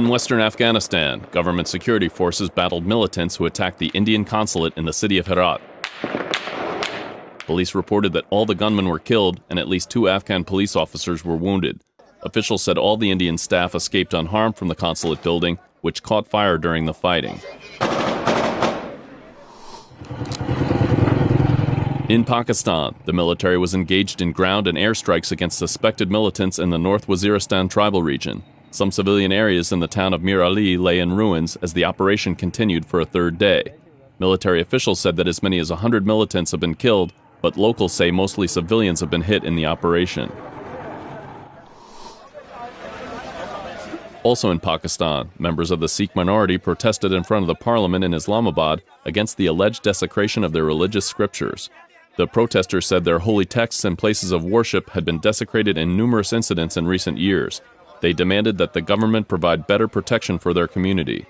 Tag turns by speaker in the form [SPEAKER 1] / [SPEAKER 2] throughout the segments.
[SPEAKER 1] In western Afghanistan, government security forces battled militants who attacked the Indian consulate in the city of Herat. Police reported that all the gunmen were killed and at least 2 Afghan police officers were wounded. Officials said all the Indian staff escaped unharmed from the consulate building, which caught fire during the fighting. In Pakistan, the military was engaged in ground and air strikes against suspected militants in the North Waziristan tribal region. Some civilian areas in the town of Mir Ali lay in ruins as the operation continued for a third day. Military officials said that as many as 100 militants have been killed, but locals say mostly civilians have been hit in the operation. Also in Pakistan, members of the Sikh minority protested in front of the parliament in Islamabad against the alleged desecration of their religious scriptures. The protesters said their holy texts and places of worship had been desecrated in numerous incidents in recent years. They demanded that the government provide better protection for their community.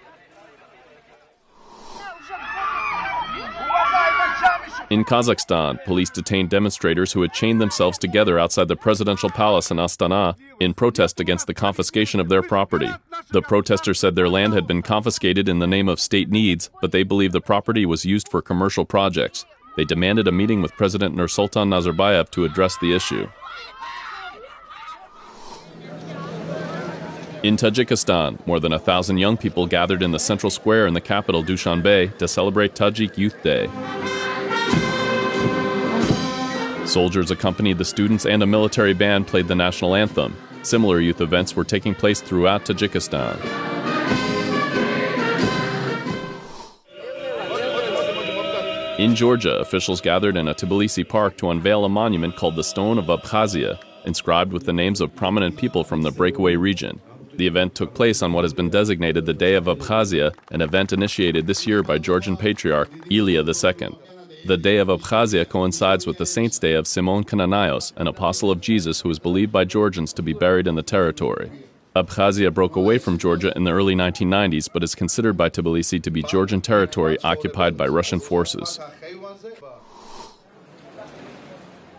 [SPEAKER 1] In Kazakhstan, police detained demonstrators who had chained themselves together outside the presidential palace in Astana in protest against the confiscation of their property. The protesters said their land had been confiscated in the name of state needs, but they believe the property was used for commercial projects. They demanded a meeting with President Nursultan Nazarbayev to address the issue. In Tajikistan, more than 1,000 young people gathered in the central square in the capital Dushanbe to celebrate Tajik Youth Day. Soldiers accompanied the students and a military band played the national anthem. Similar youth events were taking place throughout Tajikistan. In Georgia, officials gathered in a Tbilisi park to unveil a monument called the Stone of Abkhazia, inscribed with the names of prominent people from the breakaway region. The event took place on what has been designated the Day of Abkhazia, an event initiated this year by Georgian Patriarch Ilya II. The Day of Abkhazia coincides with the Saint's Day of Simon Kananaios, an apostle of Jesus who is believed by Georgians to be buried in the territory. Abkhazia broke away from Georgia in the early 1990s, but is considered by Tbilisi to be Georgian territory occupied by Russian forces.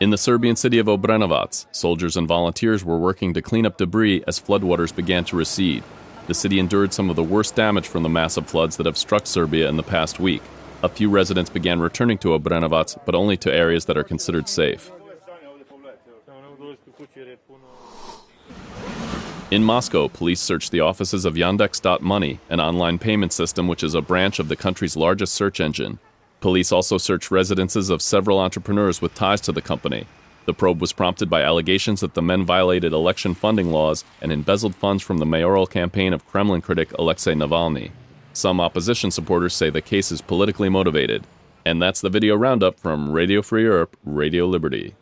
[SPEAKER 1] In the Serbian city of Obrenovac, soldiers and volunteers were working to clean up debris as floodwaters began to recede. The city endured some of the worst damage from the massive floods that have struck Serbia in the past week. A few residents began returning to Obrenovac, but only to areas that are considered safe. In Moscow, police searched the offices of Yandex.Money, an online payment system which is a branch of the country's largest search engine. Police also searched residences of several entrepreneurs with ties to the company. The probe was prompted by allegations that the men violated election funding laws and embezzled funds from the mayoral campaign of Kremlin critic Alexei Navalny. Some opposition supporters say the case is politically motivated. And that's the video roundup from Radio Free Europe, Radio Liberty.